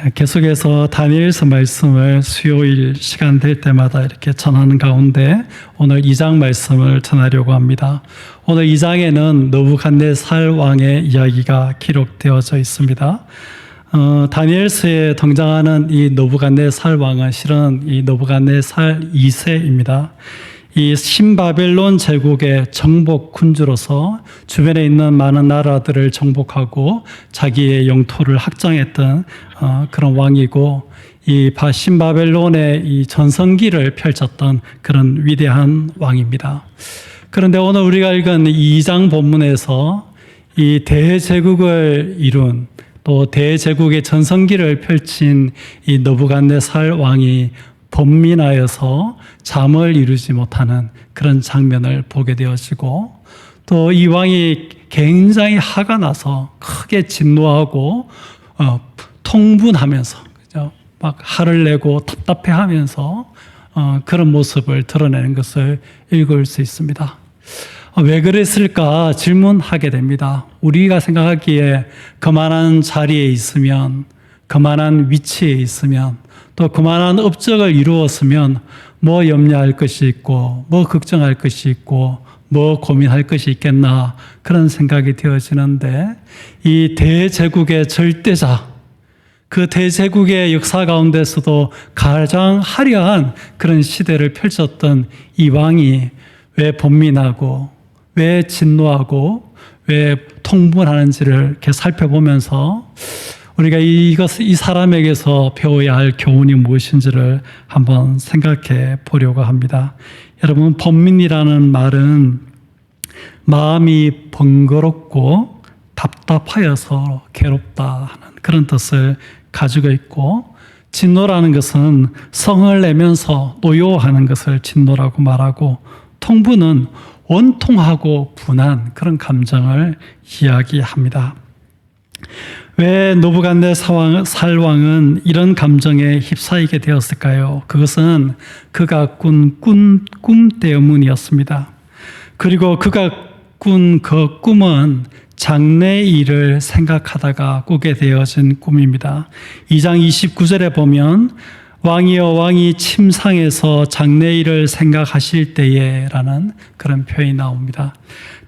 계속해서 다니엘서 말씀을 수요일 시간 될 때마다 이렇게 전하는 가운데 오늘 2장 말씀을 전하려고 합니다. 오늘 2장에는 느부갓네살 왕의 이야기가 기록되어져 있습니다. 다니엘서에 등장하는 이 느부갓네살 왕은 실은 이 느부갓네살 2세입니다. 이 신바벨론 제국의 정복 군주로서 주변에 있는 많은 나라들을 정복하고 자기의 영토를 확장했던 그런 왕이고, 이 신바벨론의 이 전성기를 펼쳤던 그런 위대한 왕입니다. 그런데 오늘 우리가 읽은 2장 본문에서 이 대제국을 이룬, 또 대제국의 전성기를 펼친 이 느부갓네살 왕이 번민하여서 잠을 이루지 못하는 그런 장면을 보게 되어지고, 또 이 왕이 굉장히 화가 나서 크게 진노하고 통분하면서, 그죠? 막 화를 내고 답답해하면서 그런 모습을 드러내는 것을 읽을 수 있습니다. 왜 그랬을까 질문하게 됩니다. 우리가 생각하기에 그만한 자리에 있으면, 그만한 위치에 있으면, 또 그만한 업적을 이루었으면 뭐 염려할 것이 있고, 뭐 걱정할 것이 있고, 뭐 고민할 것이 있겠나, 그런 생각이 되어지는데, 이 대제국의 절대자, 그 대제국의 역사 가운데서도 가장 화려한 그런 시대를 펼쳤던 이 왕이 왜 번민하고, 왜 진노하고, 왜 통분하는지를 이렇게 살펴보면서 우리가 이 사람에게서 배워야 할 교훈이 무엇인지를 한번 생각해 보려고 합니다. 여러분, 번민이라는 말은 마음이 번거롭고 답답하여서 괴롭다 하는 그런 뜻을 가지고 있고, 진노라는 것은 성을 내면서 노여워하는 것을 진노라고 말하고, 통분은 원통하고 분한 그런 감정을 이야기합니다. 왜 느부갓네살 왕은 이런 감정에 휩싸이게 되었을까요? 그것은 그가 꾼 꿈 때문이었습니다. 그리고 그가 꾼 그 꿈은 장래일을 생각하다가 꾸게 되어진 꿈입니다. 2장 29절에 보면 왕이여 왕이 침상에서 장래일을 생각하실 때에 라는 그런 표현이 나옵니다.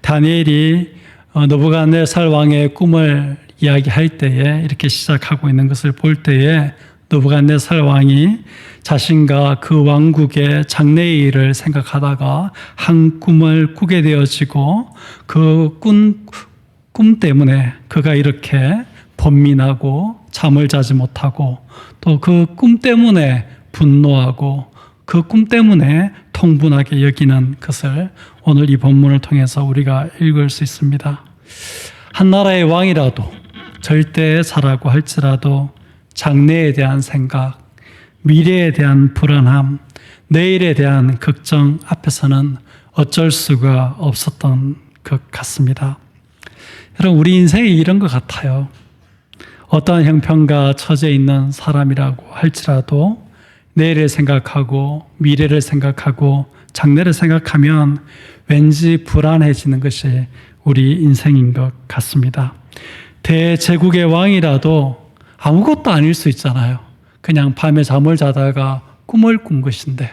다니엘이 느부갓네살 왕의 꿈을 이야기할 때에 이렇게 시작하고 있는 것을 볼 때에 느부갓네살 왕이 자신과 그 왕국의 장래의 일을 생각하다가 한 꿈을 꾸게 되어지고, 그 꿈 때문에 그가 이렇게 번민하고 잠을 자지 못하고, 또 그 꿈 때문에 분노하고, 그 꿈 때문에 통분하게 여기는 것을 오늘 이 본문을 통해서 우리가 읽을 수 있습니다. 한 나라의 왕이라도, 절대자라고 할지라도 장래에 대한 생각, 미래에 대한 불안함, 내일에 대한 걱정 앞에서는 어쩔 수가 없었던 것 같습니다. 여러분, 우리 인생이 이런 것 같아요. 어떠한 형편과 처지에 있는 사람이라고 할지라도 내일을 생각하고 미래를 생각하고 장래를 생각하면 왠지 불안해지는 것이 우리 인생인 것 같습니다. 대제국의 왕이라도 아무것도 아닐 수 있잖아요. 그냥 밤에 잠을 자다가 꿈을 꾼 것인데,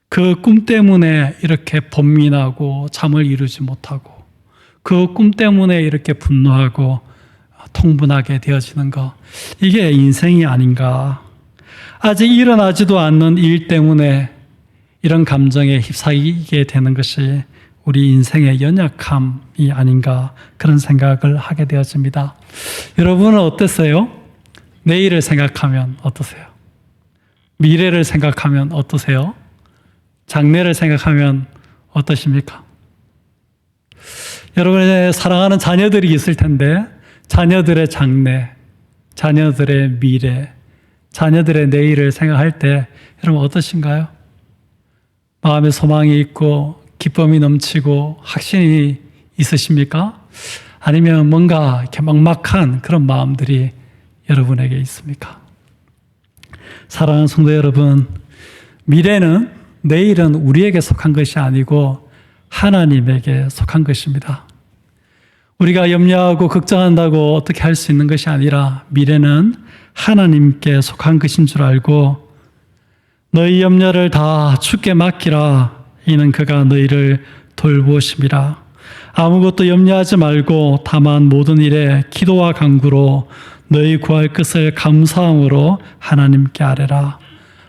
그 꿈 때문에 이렇게 번민하고 잠을 이루지 못하고, 그 꿈 때문에 이렇게 분노하고 통분하게 되어지는 것, 이게 인생이 아닌가. 아직 일어나지도 않는 일 때문에 이런 감정에 휩싸이게 되는 것이 우리 인생의 연약함이 아닌가, 그런 생각을 하게 되어집니다. 여러분은 어떠세요? 내일을 생각하면 어떠세요? 미래를 생각하면 어떠세요? 장래를 생각하면 어떠십니까? 여러분의 사랑하는 자녀들이 있을 텐데, 자녀들의 장래, 자녀들의 미래, 자녀들의 내일을 생각할 때 여러분 어떠신가요? 마음에 소망이 있고 기쁨이 넘치고 확신이 있으십니까? 아니면 뭔가 이렇게 막막한 그런 마음들이 여러분에게 있습니까? 사랑하는 성도 여러분, 미래는, 내일은 우리에게 속한 것이 아니고 하나님에게 속한 것입니다. 우리가 염려하고 걱정한다고 어떻게 할 수 있는 것이 아니라 미래는 하나님께 속한 것인 줄 알고 너희 염려를 다 주께 맡기라. 이는 그가 너희를 돌보심이라. 아무것도 염려하지 말고 다만 모든 일에 기도와 간구로 너희 구할 것을 감사함으로 하나님께 아뢰라.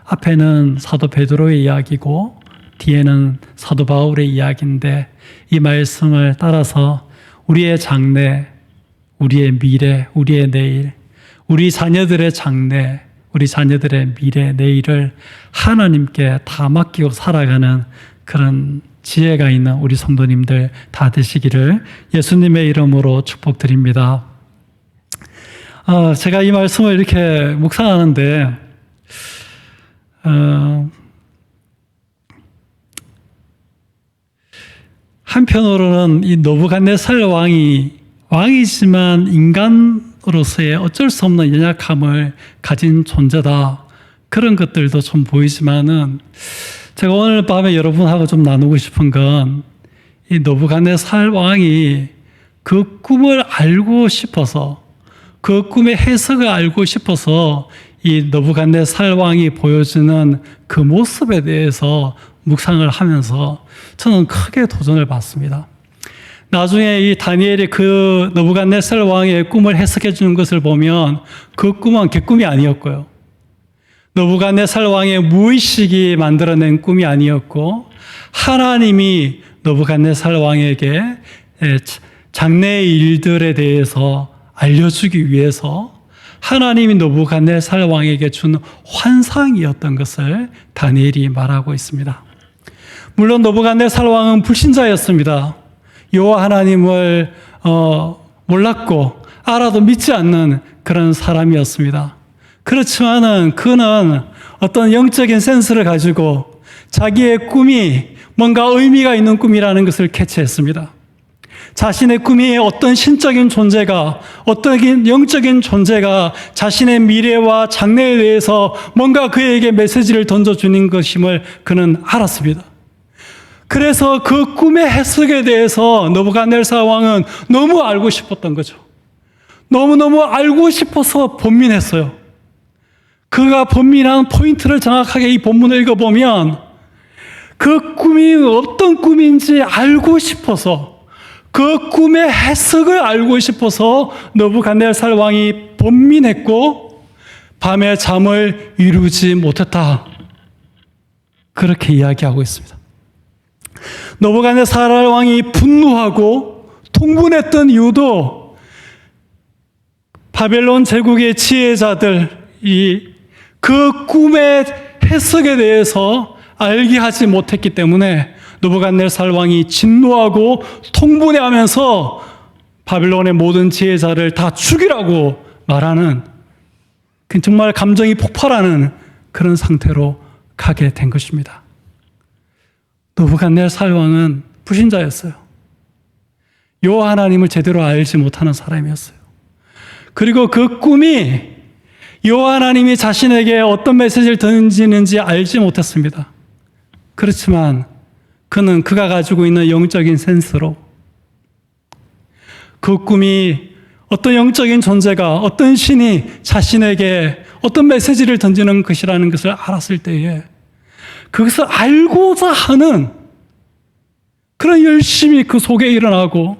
앞에는 사도 베드로의 이야기고 뒤에는 사도 바울의 이야기인데 이 말씀을 따라서 우리의 장래, 우리의 미래, 우리의 내일, 우리 자녀들의 장래, 우리 자녀들의 미래, 내일을 하나님께 다 맡기고 살아가는 그런 지혜가 있는 우리 성도님들 다 되시기를 예수님의 이름으로 축복드립니다. 제가 이 말씀을 이렇게 묵상하는데 한편으로는 이 느부갓네살 왕이지만 인간으로서의 어쩔 수 없는 연약함을 가진 존재다. 그런 것들도 좀 보이지만은 제가 오늘 밤에 여러분하고 좀 나누고 싶은 건 이 느부갓네살 왕이 그 꿈을 알고 싶어서 그 꿈의 해석을 알고 싶어서 이 느부갓네살 왕이 보여주는 그 모습에 대해서 묵상을 하면서 저는 크게 도전을 받습니다. 나중에 이 다니엘이 그 느부갓네살 왕의 꿈을 해석해 주는 것을 보면 그 꿈은 개꿈이 아니었고요. 느부갓네살 왕의 무의식이 만들어낸 꿈이 아니었고 하나님이 느부갓네살 왕에게 장래의 일들에 대해서 알려주기 위해서 하나님이 느부갓네살 왕에게 준 환상이었던 것을 다니엘이 말하고 있습니다. 물론 느부갓네살 왕은 불신자였습니다. 여호와 하나님을 몰랐고 알아도 믿지 않는 그런 사람이었습니다. 그렇지만은 그는 어떤 영적인 센스를 가지고 자기의 꿈이 뭔가 의미가 있는 꿈이라는 것을 캐치했습니다. 자신의 꿈이 어떤 신적인 존재가, 어떤 영적인 존재가 자신의 미래와 장래에 대해서 뭔가 그에게 메시지를 던져주는 것임을 그는 알았습니다. 그래서 그 꿈의 해석에 대해서 느부갓네살 왕은 너무 알고 싶었던 거죠. 너무너무 알고 싶어서 번민했어요. 그가 번민한 포인트를 정확하게 이 본문을 읽어보면 그 꿈이 어떤 꿈인지 알고 싶어서 그 꿈의 해석을 알고 싶어서 느부갓네살 왕이 번민했고 밤에 잠을 이루지 못했다. 그렇게 이야기하고 있습니다. 느부갓네살 왕이 분노하고 통분했던 이유도 바벨론 제국의 지혜자들이 그 꿈의 해석에 대해서 알게 하지 못했기 때문에 느부갓네살 왕이 진노하고 통분해하면서 바벨론의 모든 지혜자를 다 죽이라고 말하는 정말 감정이 폭발하는 그런 상태로 가게 된 것입니다. 느부갓네살 왕은 불신자였어요. 여호와 하나님을 제대로 알지 못하는 사람이었어요. 그리고 그 꿈이 여호와 하나님이 자신에게 어떤 메시지를 던지는지 알지 못했습니다. 그렇지만 그는 그가 가지고 있는 영적인 센스로 그 꿈이 어떤 영적인 존재가, 어떤 신이 자신에게 어떤 메시지를 던지는 것이라는 것을 알았을 때에 그것을 알고자 하는 그런 열심이 그 속에 일어나고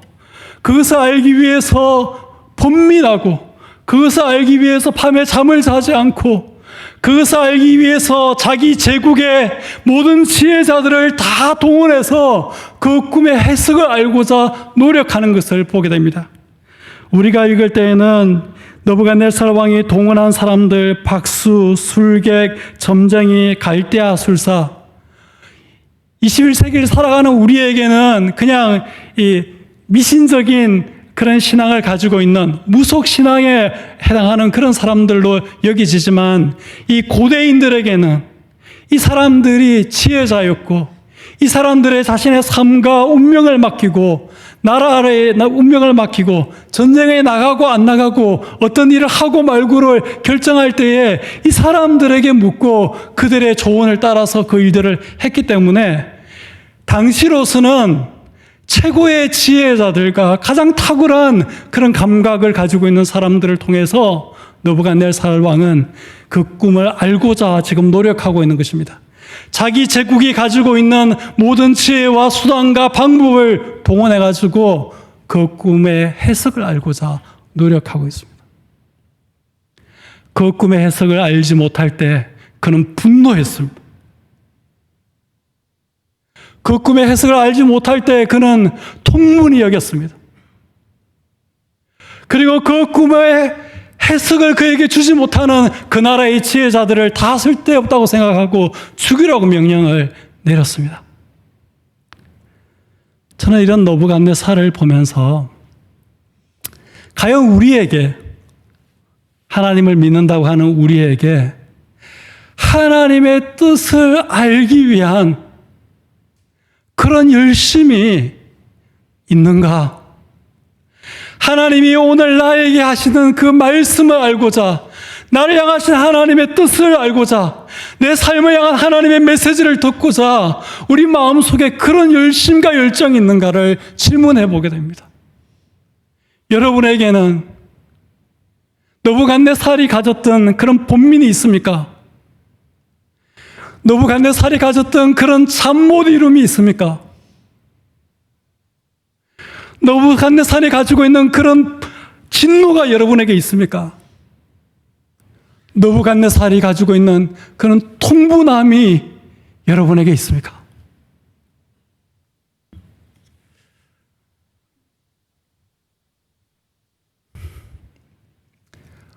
그것을 알기 위해서 번민하고 그것을 알기 위해서 밤에 잠을 자지 않고 그것을 알기 위해서 자기 제국의 모든 지혜자들을 다 동원해서 그 꿈의 해석을 알고자 노력하는 것을 보게 됩니다. 우리가 읽을 때에는 느부갓네살 왕이 동원한 사람들, 박수, 술객, 점쟁이, 갈대아 술사, 21세기를 살아가는 우리에게는 그냥 이 미신적인 그런 신앙을 가지고 있는 무속 신앙에 해당하는 그런 사람들로 여겨지지만 이 고대인들에게는 이 사람들이 지혜자였고 이 사람들의 자신의 삶과 운명을 맡기고 나라의 운명을 맡기고 전쟁에 나가고 안 나가고 어떤 일을 하고 말고를 결정할 때에 이 사람들에게 묻고 그들의 조언을 따라서 그 일들을 했기 때문에 당시로서는 최고의 지혜자들과 가장 탁월한 그런 감각을 가지고 있는 사람들을 통해서 느부갓네살 왕은 그 꿈을 알고자 지금 노력하고 있는 것입니다. 자기 제국이 가지고 있는 모든 지혜와 수단과 방법을 동원해가지고 그 꿈의 해석을 알고자 노력하고 있습니다. 그 꿈의 해석을 알지 못할 때 그는 분노했습니다. 그 꿈의 해석을 알지 못할 때 그는 통문이 여겼습니다. 그리고 그 꿈의 해석을 그에게 주지 못하는 그 나라의 지혜자들을 다 쓸데없다고 생각하고 죽이라고 명령을 내렸습니다. 저는 이런 느부갓네살을 보면서 과연 우리에게, 하나님을 믿는다고 하는 우리에게 하나님의 뜻을 알기 위한 그런 열심이 있는가? 하나님이 오늘 나에게 하시는 그 말씀을 알고자, 나를 향하신 하나님의 뜻을 알고자, 내 삶을 향한 하나님의 메시지를 듣고자 우리 마음속에 그런 열심과 열정이 있는가를 질문해 보게 됩니다. 여러분에게는 느부갓네살이 가졌던 그런 본민이 있습니까? 느부갓네살이 가졌던 그런 잠 못 이룸이 있습니까? 느부갓네살이 가지고 있는 그런 진노가 여러분에게 있습니까? 느부갓네살이 가지고 있는 그런 통분함이 여러분에게 있습니까?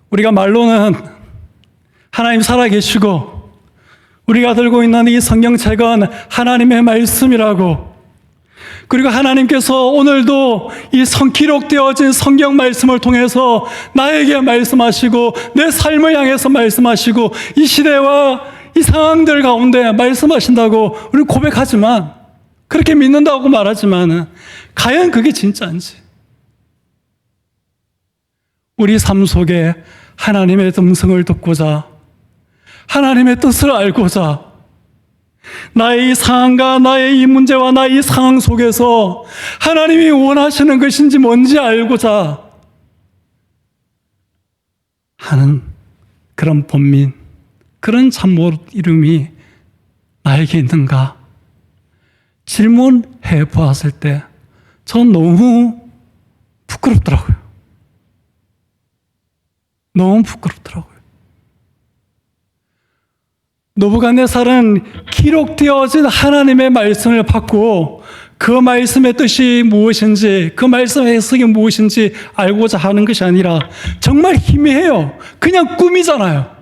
우리가 말로는 하나님 살아계시고 우리가 들고 있는 이 성경책은 하나님의 말씀이라고, 그리고 하나님께서 오늘도 이 기록되어진 성경 말씀을 통해서 나에게 말씀하시고 내 삶을 향해서 말씀하시고 이 시대와 이 상황들 가운데 말씀하신다고 우리 고백하지만, 그렇게 믿는다고 말하지만 과연 그게 진짜인지, 우리 삶 속에 하나님의 음성을 듣고자, 하나님의 뜻을 알고자, 나의 이 상황과 나의 이 문제와 나의 이 상황 속에서 하나님이 원하시는 것인지 뭔지 알고자 하는 그런 본민, 그런 잠 못 이룸이 나에게 있는가 질문해 보았을 때 전 너무 부끄럽더라고요. 너무 부끄럽더라고요. 느부갓네살은 기록되어진 하나님의 말씀을 받고 그 말씀의 뜻이 무엇인지, 그 말씀의 해석이 무엇인지 알고자 하는 것이 아니라 정말 희미해요. 그냥 꿈이잖아요.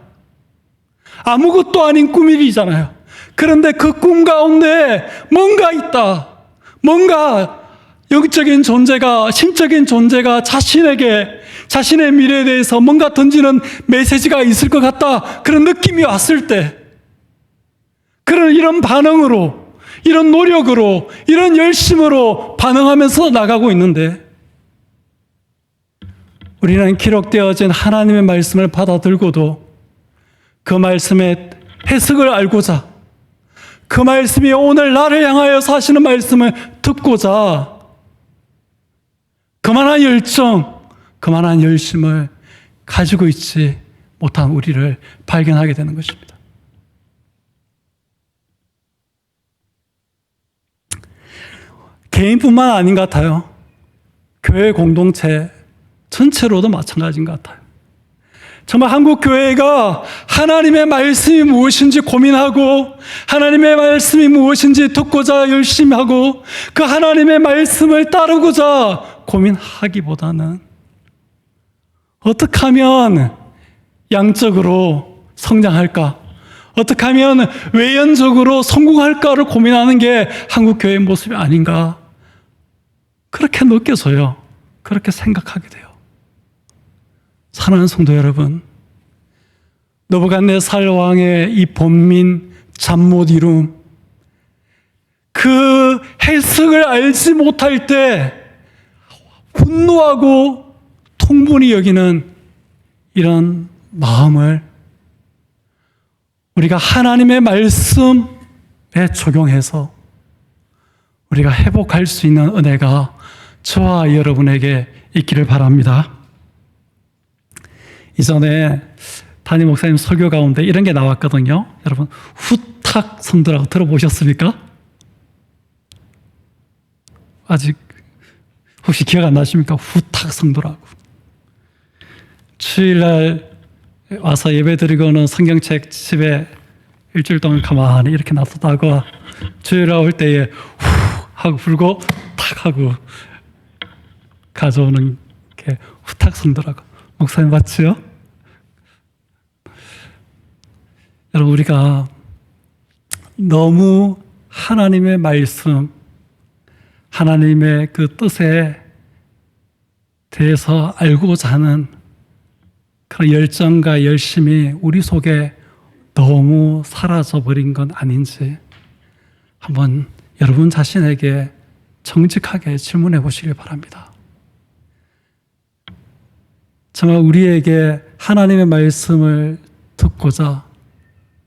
아무것도 아닌 꿈이잖아요. 그런데 그 꿈 가운데 뭔가 있다. 뭔가 영적인 존재가, 신적인 존재가 자신에게, 자신의 미래에 대해서 뭔가 던지는 메시지가 있을 것 같다. 그런 느낌이 왔을 때, 그런 이런 반응으로, 이런 노력으로, 이런 열심으로 반응하면서 나가고 있는데, 우리는 기록되어진 하나님의 말씀을 받아들고도 그 말씀의 해석을 알고자, 그 말씀이 오늘 나를 향하여서 하시는 말씀을 듣고자 그만한 열정, 그만한 열심을 가지고 있지 못한 우리를 발견하게 되는 것입니다. 개인뿐만 아닌 것 같아요. 교회 공동체 전체로도 마찬가지인 것 같아요. 정말 한국 교회가 하나님의 말씀이 무엇인지 고민하고, 하나님의 말씀이 무엇인지 듣고자 열심히 하고, 그 하나님의 말씀을 따르고자 고민하기보다는 어떻게 하면 양적으로 성장할까, 어떻게 하면 외연적으로 성공할까를 고민하는 게 한국 교회의 모습이 아닌가, 그렇게 느껴져요. 그렇게 생각하게 돼요. 사랑하는 성도 여러분, 느부갓네살 왕의 이 본민, 잠 못 이룸, 그 해석을 알지 못할 때 분노하고 통분이 여기는 이런 마음을 우리가 하나님의 말씀에 적용해서 우리가 회복할 수 있는 은혜가 저와 여러분에게 있기를 바랍니다. 이전에 담임 목사님 설교 가운데 이런 게 나왔거든요. 여러분, 후탁 성도라고 들어보셨습니까? 아직 혹시 기억 안 나십니까? 후탁 성도라고. 주일날 와서 예배 드리고는 성경책 집에 일주일 동안 가만히 이렇게 놔뒀다가 주일날 올 때에 후 하고 불고 탁 하고 가져오는 게 후탁 성도라고. 목사님 맞지요? 여러분, 우리가 너무 하나님의 말씀, 하나님의 그 뜻에 대해서 알고자 하는 그런 열정과 열심이 우리 속에 너무 사라져버린 건 아닌지 한번 여러분 자신에게 정직하게 질문해 보시길 바랍니다. 정말 우리에게 하나님의 말씀을 듣고자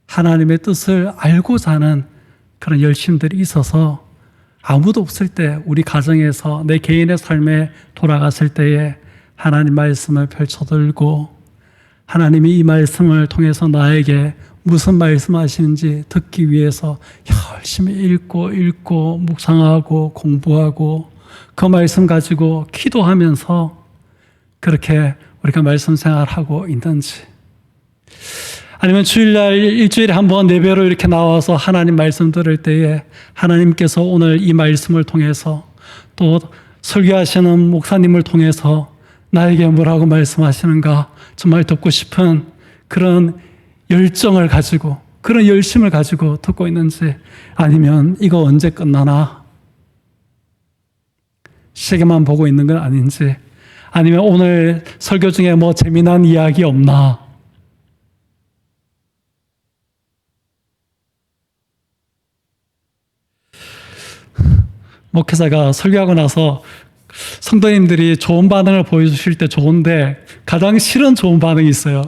하나님의 뜻을 알고자 하는 그런 열심들이 있어서 아무도 없을 때 우리 가정에서 내 개인의 삶에 돌아갔을 때에 하나님 말씀을 펼쳐들고 하나님이 이 말씀을 통해서 나에게 무슨 말씀하시는지 듣기 위해서 열심히 읽고 묵상하고 공부하고 그 말씀 가지고 기도하면서 그렇게 우리가 말씀 생활하고 있는지, 아니면 주일날 일주일에 한 번 예배로 이렇게 나와서 하나님 말씀 들을 때에 하나님께서 오늘 이 말씀을 통해서 또 설교하시는 목사님을 통해서 나에게 뭐라고 말씀하시는가 정말 듣고 싶은 그런 열정을 가지고 그런 열심을 가지고 듣고 있는지, 아니면 이거 언제 끝나나 시계만 보고 있는 건 아닌지, 아니면 오늘 설교 중에 뭐 재미난 이야기 없나, 목회자가 설교하고 나서 성도님들이 좋은 반응을 보여주실 때 좋은데 가장 싫은 좋은 반응이 있어요.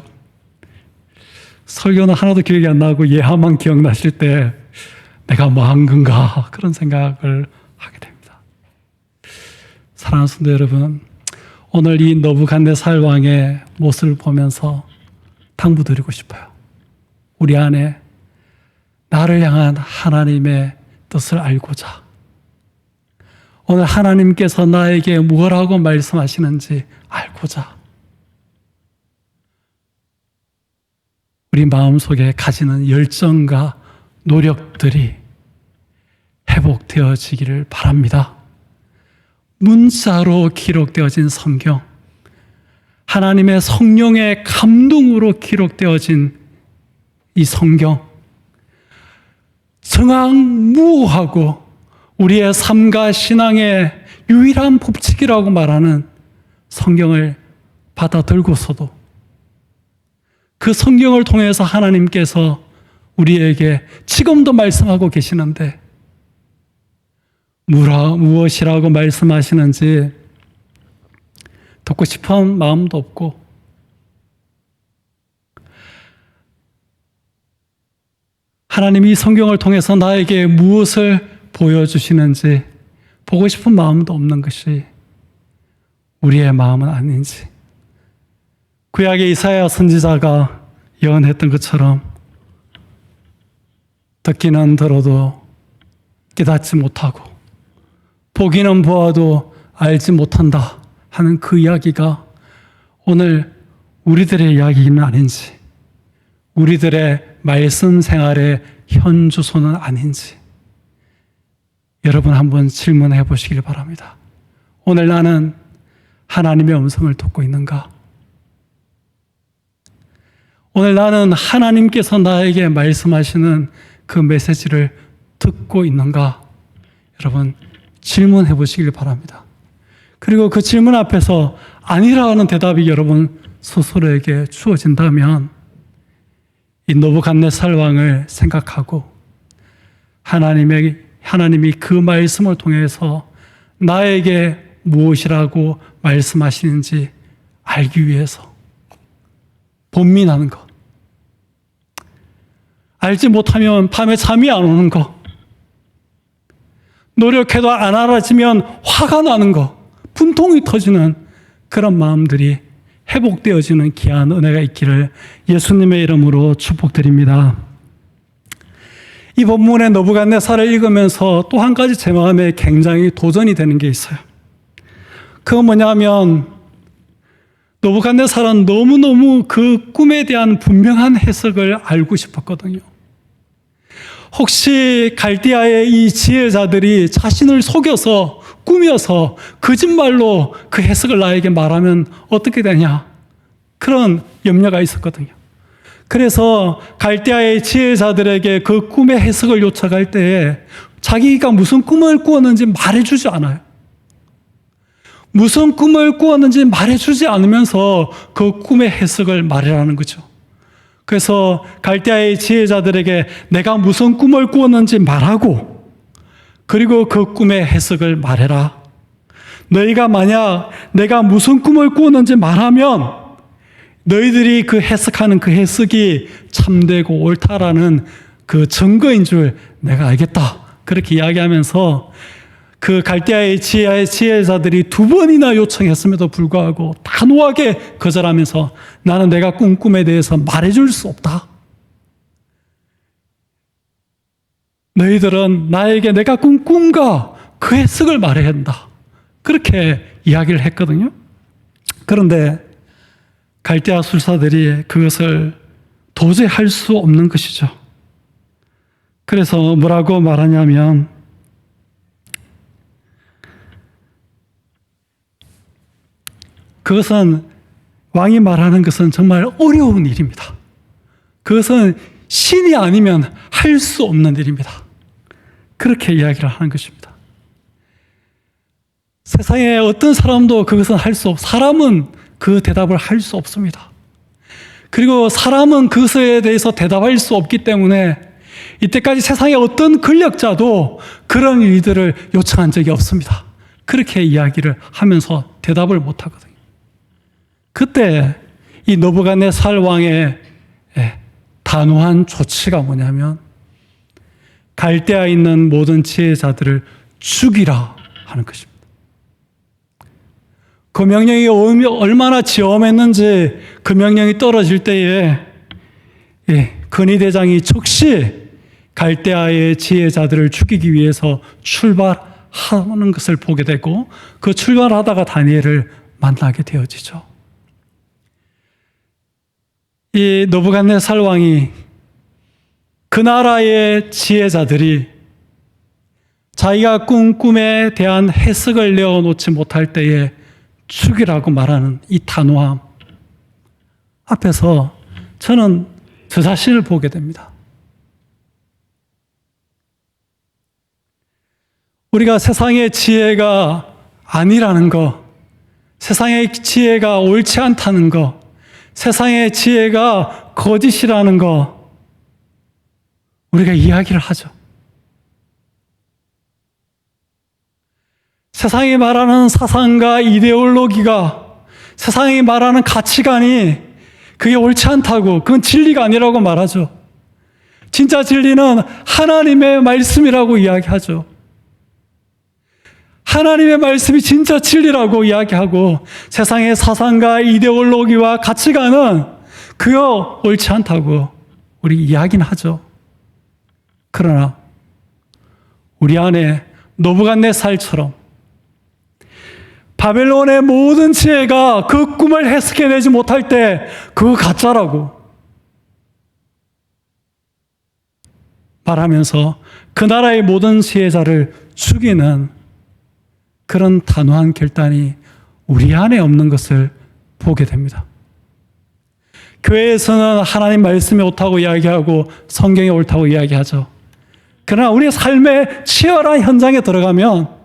설교는 하나도 기억이 안 나고 예화만 기억나실 때 내가 뭐 한 건가 그런 생각을 하게 됩니다. 사랑하는 성도 여러분, 오늘 이 느부갓네살 왕의 모습을 보면서 당부드리고 싶어요. 우리 안에 나를 향한 하나님의 뜻을 알고자, 오늘 하나님께서 나에게 뭐라고 말씀하시는지 알고자 우리 마음속에 가지는 열정과 노력들이 회복되어지기를 바랍니다. 문자로 기록되어진 성경, 하나님의 성령의 감동으로 기록되어진 이 성경, 정확무오하고 우리의 삶과 신앙의 유일한 법칙이라고 말하는 성경을 받아들고서도 그 성경을 통해서 하나님께서 우리에게 지금도 말씀하고 계시는데 무엇이라고 말씀하시는지 듣고 싶은 마음도 없고, 하나님이 이 성경을 통해서 나에게 무엇을 보여주시는지 보고 싶은 마음도 없는 것이 우리의 마음은 아닌지, 구약의 이사야 선지자가 예언했던 것처럼 듣기는 들어도 깨닫지 못하고 보기는 보아도 알지 못한다 하는 그 이야기가 오늘 우리들의 이야기는 아닌지, 우리들의 말씀 생활의 현주소는 아닌지 여러분 한번 질문해 보시길 바랍니다. 오늘 나는 하나님의 음성을 듣고 있는가? 오늘 나는 하나님께서 나에게 말씀하시는 그 메시지를 듣고 있는가? 여러분 질문해 보시길 바랍니다. 그리고 그 질문 앞에서 아니라는 대답이 여러분 스스로에게 주어진다면 이 느부갓네살 왕을 생각하고 하나님이 그 말씀을 통해서 나에게 무엇이라고 말씀하시는지 알기 위해서 본민하는 것, 알지 못하면 밤에 잠이 안 오는 것, 노력해도 안 알아지면 화가 나는 거, 분통이 터지는 그런 마음들이 회복되어지는 귀한 은혜가 있기를 예수님의 이름으로 축복드립니다. 이 본문의 느부갓네살을 읽으면서 또 한 가지 제 마음에 굉장히 도전이 되는 게 있어요. 그건 뭐냐면 느부갓네살은 너무너무 그 꿈에 대한 분명한 해석을 알고 싶었거든요. 혹시 갈대아의 이 지혜자들이 자신을 속여서 꾸며서 거짓말로 그 해석을 나에게 말하면 어떻게 되냐, 그런 염려가 있었거든요. 그래서 갈대아의 지혜자들에게 그 꿈의 해석을 요청할 때에 자기가 무슨 꿈을 꾸었는지 말해주지 않아요. 무슨 꿈을 꾸었는지 말해주지 않으면서 그 꿈의 해석을 말하라는 거죠. 그래서 갈대아의 지혜자들에게 내가 무슨 꿈을 꾸었는지 말하고, 그리고 그 꿈의 해석을 말해라. 너희가 만약 내가 무슨 꿈을 꾸었는지 말하면 너희들이 그 해석하는 그 해석이 참되고 옳다라는 그 증거인 줄 내가 알겠다. 그렇게 이야기하면서 그 갈대아의 지혜자들이 2번이나 요청했음에도 불구하고 단호하게 거절하면서 나는 내가 꾼 꿈에 대해서 말해줄 수 없다. 너희들은 나에게 내가 꾼 꿈과 그 해석을 말해야 한다. 그렇게 이야기를 했거든요. 그런데 갈대아 술사들이 그것을 도저히 할 수 없는 것이죠. 그래서 뭐라고 말하냐면 그것은, 왕이 말하는 것은 정말 어려운 일입니다. 그것은 신이 아니면 할 수 없는 일입니다. 그렇게 이야기를 하는 것입니다. 세상에 어떤 사람도 그것은 사람은 그 대답을 할 수 없습니다. 그리고 사람은 그것에 대해서 대답할 수 없기 때문에 이때까지 세상에 어떤 권력자도 그런 일들을 요청한 적이 없습니다. 그렇게 이야기를 하면서 대답을 못 하거든요. 그때 이 느부갓네살 왕의 단호한 조치가 뭐냐면 갈대아에 있는 모든 지혜자들을 죽이라 하는 것입니다. 그 명령이 얼마나 지엄했는지 그 명령이 떨어질 때에 근위대장이 즉시 갈대아의 지혜자들을 죽이기 위해서 출발하는 것을 보게 되고 그 출발하다가 다니엘을 만나게 되어지죠. 이 느부갓네살 왕이 그 나라의 지혜자들이 자기가 꾼 꿈에 대한 해석을 내어놓지 못할 때에 죽이라고 말하는 이 단호함 앞에서 저는 저 자신을 보게 됩니다. 우리가 세상의 지혜가 아니라는 거, 세상의 지혜가 옳지 않다는 거, 세상의 지혜가 거짓이라는 거 우리가 이야기를 하죠. 세상이 말하는 사상과 이데올로기가, 세상이 말하는 가치관이 그게 옳지 않다고, 그건 진리가 아니라고 말하죠. 진짜 진리는 하나님의 말씀이라고 이야기하죠. 하나님의 말씀이 진짜 진리라고 이야기하고 세상의 사상과 이데올로기와 가치관은 그거 옳지 않다고 우리 이야기는 하죠. 그러나 우리 안에 느부갓네살처럼 바벨론의 모든 지혜가 그 꿈을 해석해내지 못할 때 그거 가짜라고 말하면서 그 나라의 모든 지혜자를 죽이는 그런 단호한 결단이 우리 안에 없는 것을 보게 됩니다. 교회에서는 하나님 말씀이 옳다고 이야기하고 성경이 옳다고 이야기하죠. 그러나 우리의 삶의 치열한 현장에 들어가면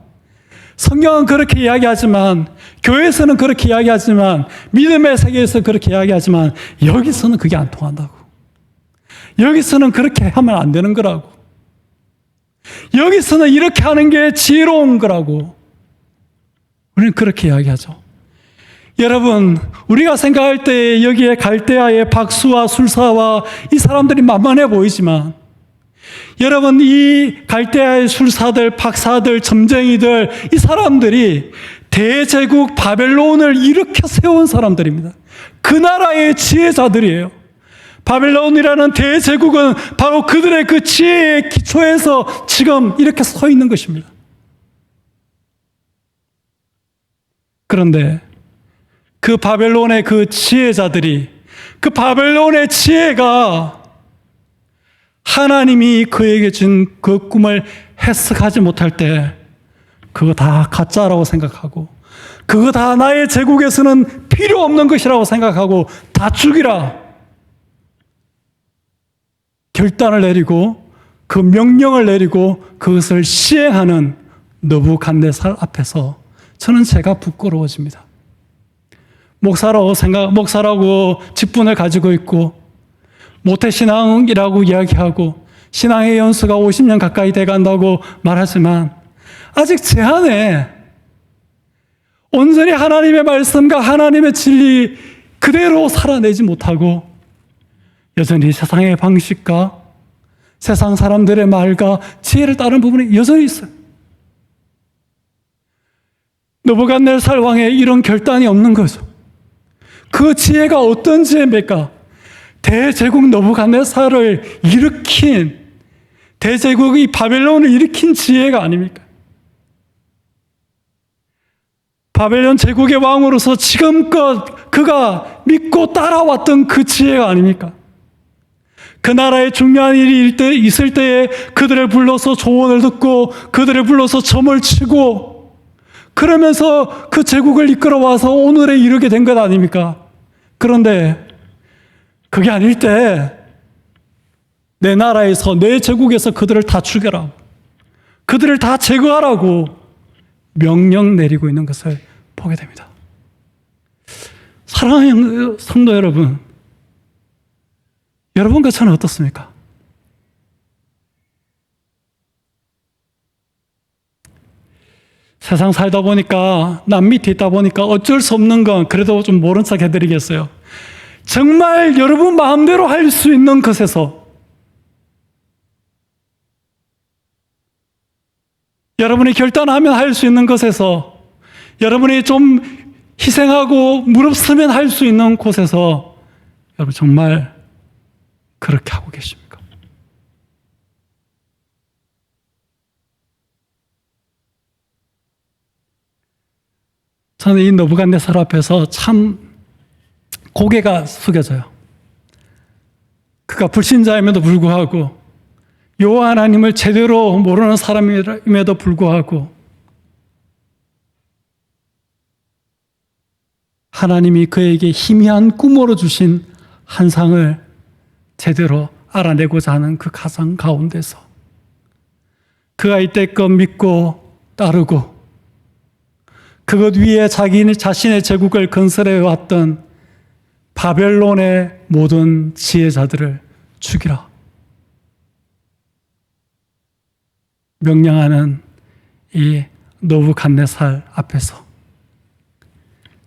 성경은 그렇게 이야기하지만, 교회에서는 그렇게 이야기하지만, 믿음의 세계에서 그렇게 이야기하지만 여기서는 그게 안 통한다고. 여기서는 그렇게 하면 안 되는 거라고. 여기서는 이렇게 하는 게 지혜로운 거라고. 우리는 그렇게 이야기하죠. 여러분, 우리가 생각할 때 여기에 갈대아의 박수와 술사와 이 사람들이 만만해 보이지만 여러분, 이 갈대아의 술사들, 박사들, 점쟁이들, 이 사람들이 대제국 바벨론을 일으켜 세운 사람들입니다. 그 나라의 지혜자들이에요. 바벨론이라는 대제국은 바로 그들의 그 지혜의 기초에서 지금 이렇게 서 있는 것입니다. 그런데 그 바벨론의 그 지혜자들이, 그 바벨론의 지혜가 하나님이 그에게 준 그 꿈을 해석하지 못할 때 그거 다 가짜라고 생각하고, 그거 다 나의 제국에서는 필요 없는 것이라고 생각하고 다 죽이라 결단을 내리고 그 명령을 내리고 그것을 시행하는 느부갓네살 앞에서 저는 제가 부끄러워집니다. 목사라고 직분을 가지고 있고 모태신앙이라고 이야기하고 신앙의 연수가 50년 가까이 돼간다고 말하지만 아직 제 안에 온전히 하나님의 말씀과 하나님의 진리 그대로 살아내지 못하고 여전히 세상의 방식과 세상 사람들의 말과 지혜를 따르는 부분이 여전히 있어요. 느부갓네살 왕의 이런 결단이 없는 거죠. 그 지혜가 어떤 지혜입니까? 대제국 느부갓네살을 일으킨, 대제국이 바벨론을 일으킨 지혜가 아닙니까? 바벨론 제국의 왕으로서 지금껏 그가 믿고 따라왔던 그 지혜가 아닙니까? 그 나라에 중요한 일이 있을 때에 그들을 불러서 조언을 듣고 그들을 불러서 점을 치고 그러면서 그 제국을 이끌어와서 오늘에 이르게 된 것 아닙니까? 그런데 그게 아닐 때 내 나라에서, 내 제국에서 그들을 다 죽여라, 그들을 다 제거하라고 명령 내리고 있는 것을 보게 됩니다. 사랑하는 성도 여러분, 여러분과 저는 어떻습니까? 세상 살다 보니까, 남 밑에 있다 보니까 어쩔 수 없는 건 그래도 좀 모른 척 해드리겠어요. 정말 여러분 마음대로 할 수 있는 것에서, 여러분이 결단하면 할 수 있는 것에서, 여러분이 좀 희생하고 무릅쓰면 할 수 있는 곳에서 여러분 정말 그렇게 하고 계십니까? 저는 이 느부갓네살 앞에서 참 고개가 숙여져요. 그가 불신자임에도 불구하고, 여호와 하나님을 제대로 모르는 사람임에도 불구하고 하나님이 그에게 희미한 꿈으로 주신 환상을 제대로 알아내고자 하는 그 가상 가운데서 그가 이때껏 믿고 따르고 그것 위에 자신의 제국을 건설해 왔던 바벨론의 모든 지혜자들을 죽이라 명령하는 이 느부갓네살 앞에서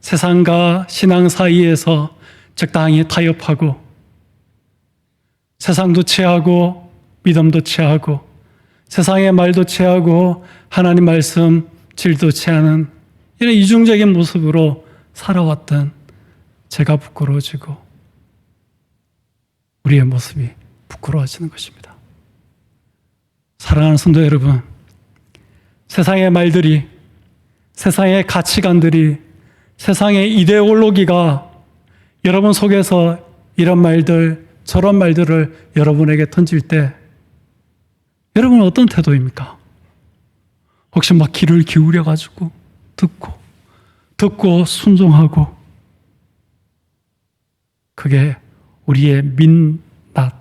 세상과 신앙 사이에서 적당히 타협하고 세상도 취하고 믿음도 취하고 세상의 말도 취하고 하나님 말씀 질도 취하는 이런 이중적인 모습으로 살아왔던 제가 부끄러워지고 우리의 모습이 부끄러워지는 것입니다. 사랑하는 성도 여러분, 세상의 말들이, 세상의 가치관들이, 세상의 이데올로기가 여러분 속에서 이런 말들, 저런 말들을 여러분에게 던질 때 여러분은 어떤 태도입니까? 혹시 막 귀를 기울여가지고 듣고 순종하고 그게 우리의 민낯,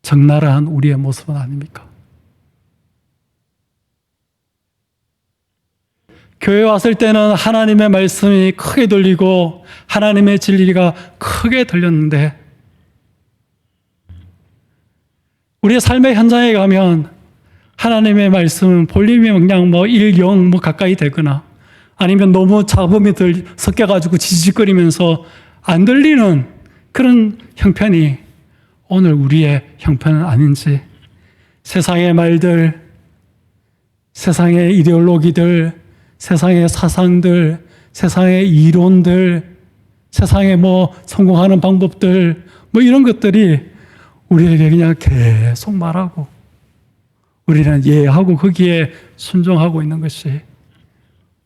적나라한 우리의 모습은 아닙니까? 교회 왔을 때는 하나님의 말씀이 크게 들리고 하나님의 진리가 크게 들렸는데 우리의 삶의 현장에 가면 하나님의 말씀은 볼륨이 그냥 1, 0 가까이 되거나 아니면 너무 잡음이 섞여가지고 지지직거리면서 안 들리는 그런 형편이 오늘 우리의 형편은 아닌지, 세상의 말들, 세상의 이데올로기들, 세상의 사상들, 세상의 이론들, 세상의 성공하는 방법들, 이런 것들이 우리에게 그냥 계속 말하고 우리는 예하고 거기에 순종하고 있는 것이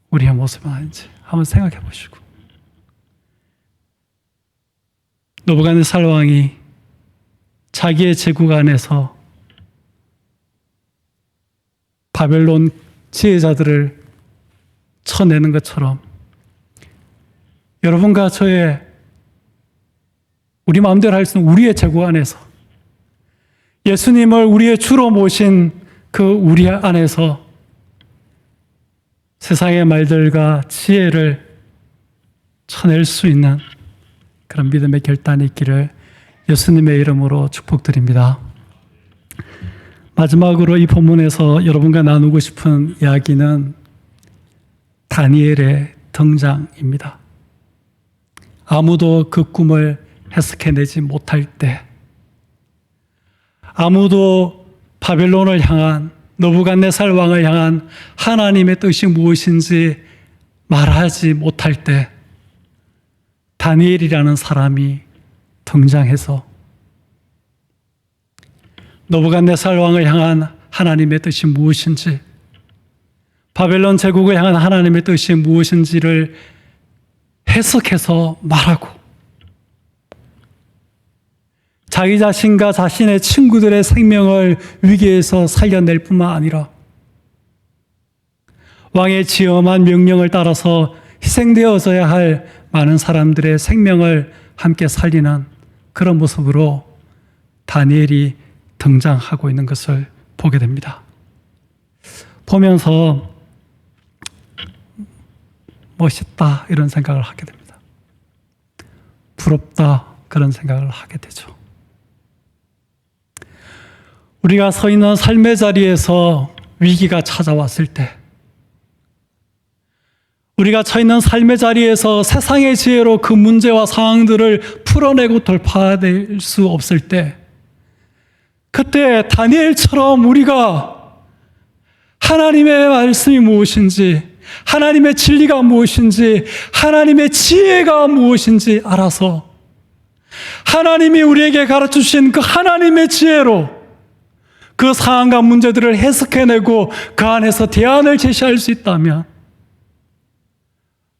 우리의 모습은 아닌지 한번 생각해 보시고, 느부갓네살 왕이 자기의 제국 안에서 바벨론 지혜자들을 쳐내는 것처럼 여러분과 저의 우리 마음대로 할 수 있는 우리의 제국 안에서 예수님을 우리의 주로 모신 그 우리 안에서 세상의 말들과 지혜를 쳐낼 수 있는 그런 믿음의 결단이 있기를 예수님의 이름으로 축복드립니다. 마지막으로 이 본문에서 여러분과 나누고 싶은 이야기는 다니엘의 등장입니다. 아무도 그 꿈을 해석해내지 못할 때, 아무도 바벨론을 향한, 느부갓네살 왕을 향한 하나님의 뜻이 무엇인지 말하지 못할 때 다니엘이라는 사람이 등장해서 느부갓네살 왕을 향한 하나님의 뜻이 무엇인지, 바벨론 제국을 향한 하나님의 뜻이 무엇인지를 해석해서 말하고, 자기 자신과 자신의 친구들의 생명을 위기에서 살려낼 뿐만 아니라 왕의 지엄한 명령을 따라서 희생되어져야 할 많은 사람들의 생명을 함께 살리는 그런 모습으로 다니엘이 등장하고 있는 것을 보게 됩니다. 보면서 멋있다 이런 생각을 하게 됩니다. 부럽다 그런 생각을 하게 되죠. 우리가 서 있는 삶의 자리에서 위기가 찾아왔을 때, 우리가 처해 있는 삶의 자리에서 세상의 지혜로 그 문제와 상황들을 풀어내고 돌파될 수 없을 때, 그때 다니엘처럼 우리가 하나님의 말씀이 무엇인지, 하나님의 진리가 무엇인지, 하나님의 지혜가 무엇인지 알아서 하나님이 우리에게 가르쳐주신 그 하나님의 지혜로 그 상황과 문제들을 해석해내고 그 안에서 대안을 제시할 수 있다면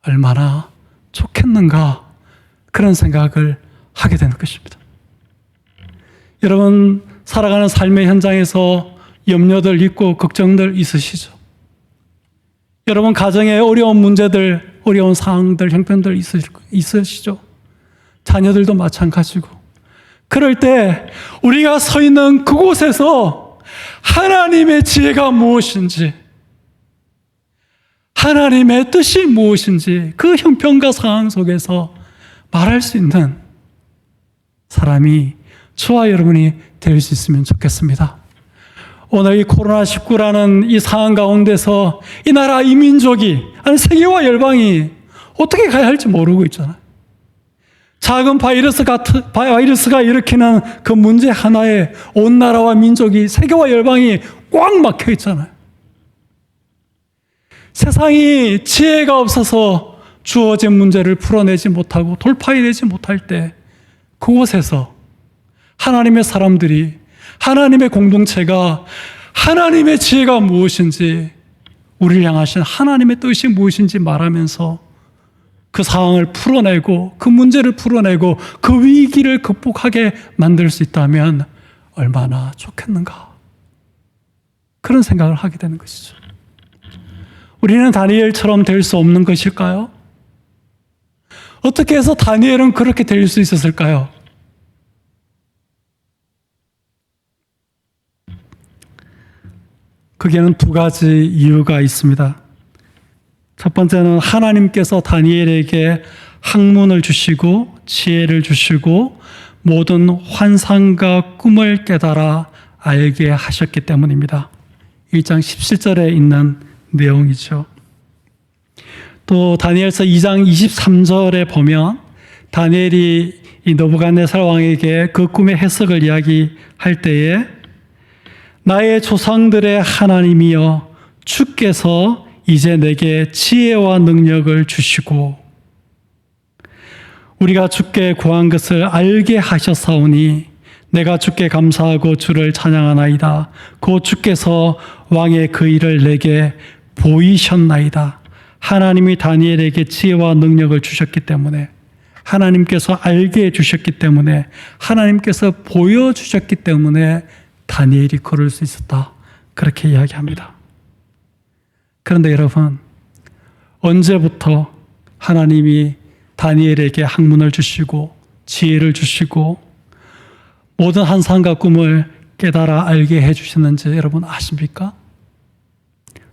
얼마나 좋겠는가, 그런 생각을 하게 되는 것입니다. 여러분, 살아가는 삶의 현장에서 염려들 있고 걱정들 있으시죠? 여러분 가정에 어려운 문제들, 어려운 상황들, 형편들 있으시죠? 자녀들도 마찬가지고. 그럴 때 우리가 서 있는 그곳에서 하나님의 지혜가 무엇인지, 하나님의 뜻이 무엇인지 그 형편과 상황 속에서 말할 수 있는 사람이 저와 여러분이 될 수 있으면 좋겠습니다. 오늘 이 코로나19라는 이 상황 가운데서 이 나라, 이 민족이, 아니 세계와 열방이 어떻게 가야 할지 모르고 있잖아요. 작은 바이러스가 일으키는 그 문제 하나에 온 나라와 민족이, 세계와 열방이 꽉 막혀 있잖아요. 세상이 지혜가 없어서 주어진 문제를 풀어내지 못하고 돌파해내지 못할 때, 그곳에서 하나님의 사람들이, 하나님의 공동체가 하나님의 지혜가 무엇인지, 우리를 향하신 하나님의 뜻이 무엇인지 말하면서 그 상황을 풀어내고 그 문제를 풀어내고 그 위기를 극복하게 만들 수 있다면 얼마나 좋겠는가, 그런 생각을 하게 되는 것이죠. 우리는 다니엘처럼 될 수 없는 것일까요? 어떻게 해서 다니엘은 그렇게 될 수 있었을까요? 그게는 두 가지 이유가 있습니다. 첫 번째는 하나님께서 다니엘에게 학문을 주시고 지혜를 주시고 모든 환상과 꿈을 깨달아 알게 하셨기 때문입니다. 1장 17절에 있는 내용이죠. 또 다니엘서 2장 23절에 보면 다니엘이 이 느부갓네살 왕에게 그 꿈의 해석을 이야기할 때에 나의 조상들의 하나님이여 주께서 이제 내게 지혜와 능력을 주시고 우리가 주께 구한 것을 알게 하셨사오니 내가 주께 감사하고 주를 찬양하나이다. 곧 주께서 왕의 그 일을 내게 보이셨나이다. 하나님이 다니엘에게 지혜와 능력을 주셨기 때문에, 하나님께서 알게 해주셨기 때문에, 하나님께서 보여주셨기 때문에 다니엘이 걸을 수 있었다. 그렇게 이야기합니다. 그런데 여러분, 언제부터 하나님이 다니엘에게 학문을 주시고 지혜를 주시고 모든 환상과 꿈을 깨달아 알게 해주셨는지 여러분 아십니까?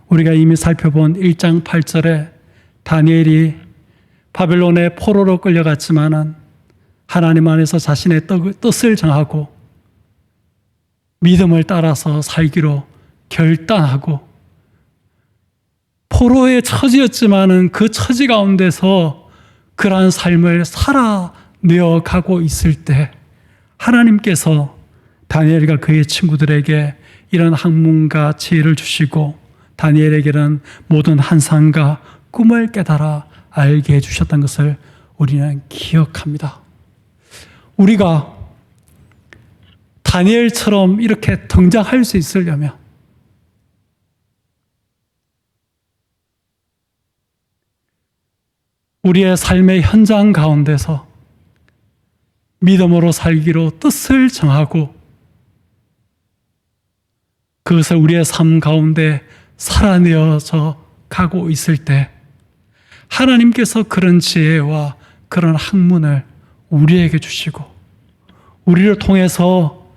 우리가 이미 살펴본 1장 8절에 다니엘이 바벨론의 포로로 끌려갔지만은 하나님 안에서 자신의 뜻을 정하고 믿음을 따라서 살기로 결단하고 포로의 처지였지만은 그 처지 가운데서 그러한 삶을 살아내어 가고 있을 때 하나님께서 다니엘과 그의 친구들에게 이런 학문과 지혜를 주시고 다니엘에게는 모든 환상과 꿈을 깨달아 알게 해주셨던 것을 우리는 기억합니다. 우리가 다니엘처럼 이렇게 등장할 수 있으려면 우리의 삶의 현장 가운데서 믿음으로 살기로 뜻을 정하고 그것을 우리의 삶 가운데 살아내어져 가고 있을 때 하나님께서 그런 지혜와 그런 학문을 우리에게 주시고 우리를 통해서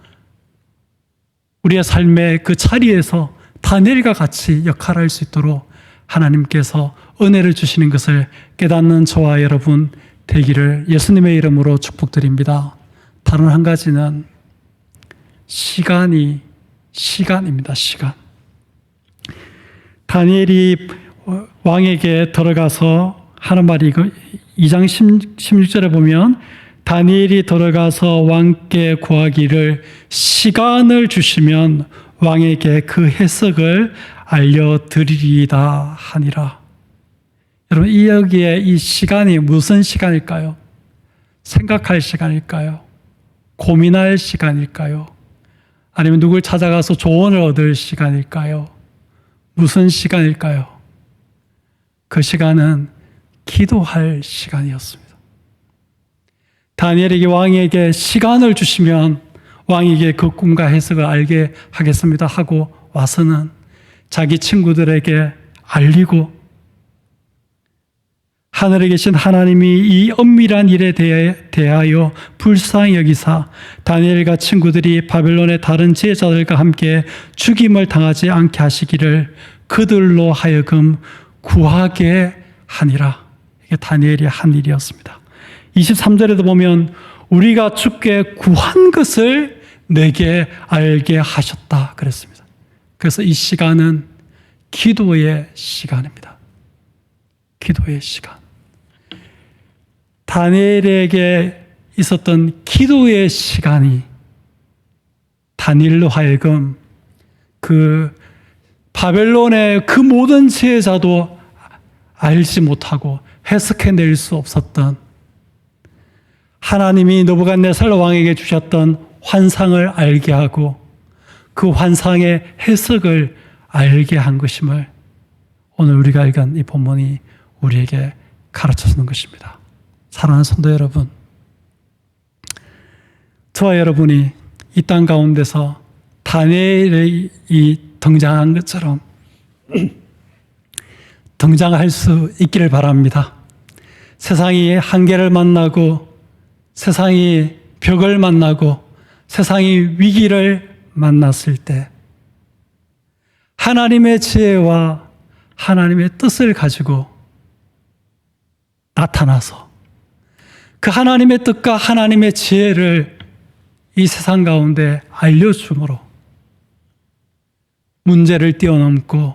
우리의 삶의 그 자리에서 다니엘과 같이 역할을 할 수 있도록 하나님께서 은혜를 주시는 것을 깨닫는 저와 여러분 되기를 예수님의 이름으로 축복드립니다. 다른 한 가지는 시간입니다. 시간. 다니엘이 왕에게 들어가서 하는 말이 2장 16절에 보면 다니엘이 들어가서 왕께 구하기를 시간을 주시면 왕에게 그 해석을 알려드리리다 하니라. 여러분, 여기에 이 시간이 무슨 시간일까요? 생각할 시간일까요? 고민할 시간일까요? 아니면 누굴 찾아가서 조언을 얻을 시간일까요? 무슨 시간일까요? 그 시간은 기도할 시간이었습니다. 다니엘에게 왕에게 시간을 주시면 왕에게 그 꿈과 해석을 알게 하겠습니다 하고 와서는 자기 친구들에게 알리고 하늘에 계신 하나님이 이 엄밀한 일에 대하여 불쌍히 여기사 다니엘과 친구들이 바벨론의 다른 지혜자들과 함께 죽임을 당하지 않게 하시기를 그들로 하여금 구하게 하니라. 이게 다니엘이 한 일이었습니다. 23절에도 보면 우리가 주께 구한 것을 내게 알게 하셨다 그랬습니다. 그래서 이 시간은 기도의 시간입니다. 기도의 시간. 다니엘에게 있었던 기도의 시간이 다니엘로 하여금 그 바벨론의 그 모든 지혜자도 알지 못하고 해석해낼 수 없었던 하나님이 느부갓네살 왕에게 주셨던 환상을 알게 하고 그 환상의 해석을 알게 한 것임을 오늘 우리가 읽은 이 본문이 우리에게 가르쳐주는 것입니다. 사랑하는 성도 여러분, 저와 여러분이 이 땅 가운데서 다니엘이 등장한 것처럼 등장할 수 있기를 바랍니다. 세상이 한계를 만나고 세상이 벽을 만나고 세상이 위기를 만났을 때 하나님의 지혜와 하나님의 뜻을 가지고 나타나서 그 하나님의 뜻과 하나님의 지혜를 이 세상 가운데 알려줌으로 문제를 뛰어넘고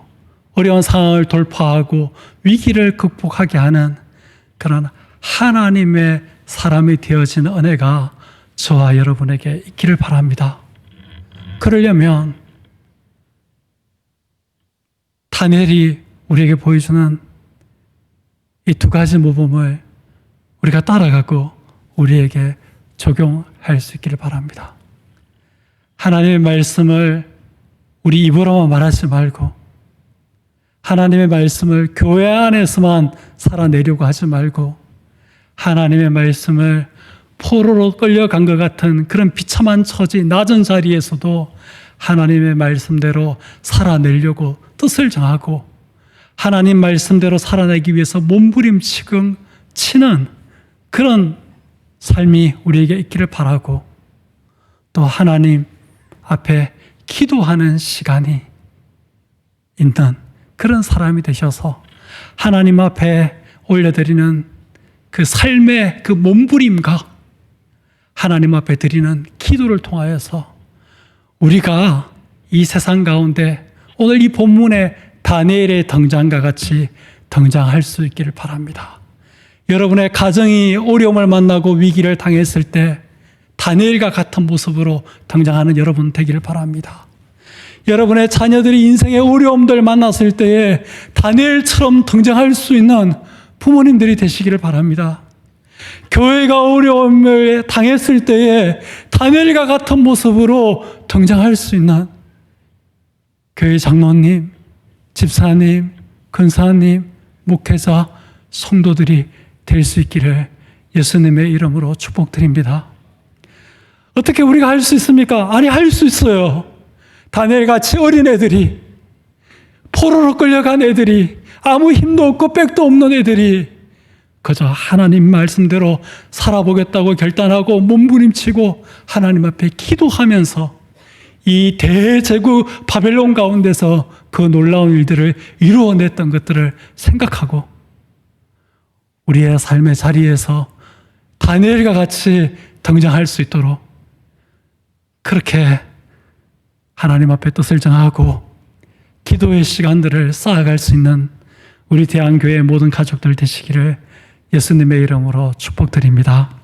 어려운 상황을 돌파하고 위기를 극복하게 하는 그런 하나님의 사람이 되어진 은혜가 저와 여러분에게 있기를 바랍니다. 그러려면 다니엘이 우리에게 보여주는 이 두 가지 모범을 우리가 따라가고 우리에게 적용할 수 있기를 바랍니다. 하나님의 말씀을 우리 입으로만 말하지 말고 하나님의 말씀을 교회 안에서만 살아내려고 하지 말고 하나님의 말씀을 포로로 끌려간 것 같은 그런 비참한 처지, 낮은 자리에서도 하나님의 말씀대로 살아내려고 뜻을 정하고 하나님 말씀대로 살아내기 위해서 몸부림치는 그런 삶이 우리에게 있기를 바라고 또 하나님 앞에 기도하는 시간이 있는 그런 사람이 되셔서 하나님 앞에 올려드리는 그 삶의 그 몸부림과 하나님 앞에 드리는 기도를 통하여서 우리가 이 세상 가운데 오늘 이 본문의 다니엘의 등장과 같이 등장할 수 있기를 바랍니다. 여러분의 가정이 어려움을 만나고 위기를 당했을 때 다니엘과 같은 모습으로 등장하는 여러분 되기를 바랍니다. 여러분의 자녀들이 인생의 어려움들 만났을 때에 다니엘처럼 등장할 수 있는 부모님들이 되시기를 바랍니다. 교회가 어려움을 당했을 때에 다니엘과 같은 모습으로 등장할 수 있는 교회 장로님, 집사님, 근사님, 목회자, 성도들이 될 수 있기를 예수님의 이름으로 축복드립니다. 어떻게 우리가 할 수 있습니까? 아니, 할 수 있어요. 다니엘같이 어린 애들이, 포로로 끌려간 애들이, 아무 힘도 없고 백도 없는 애들이 그저 하나님 말씀대로 살아보겠다고 결단하고 몸부림치고 하나님 앞에 기도하면서 이 대제국 바벨론 가운데서 그 놀라운 일들을 이루어냈던 것들을 생각하고 우리의 삶의 자리에서 다니엘과 같이 등장할 수 있도록 그렇게 하나님 앞에 뜻을 정하고 기도의 시간들을 쌓아갈 수 있는 우리 대한교회의 모든 가족들 되시기를 예수님의 이름으로 축복드립니다.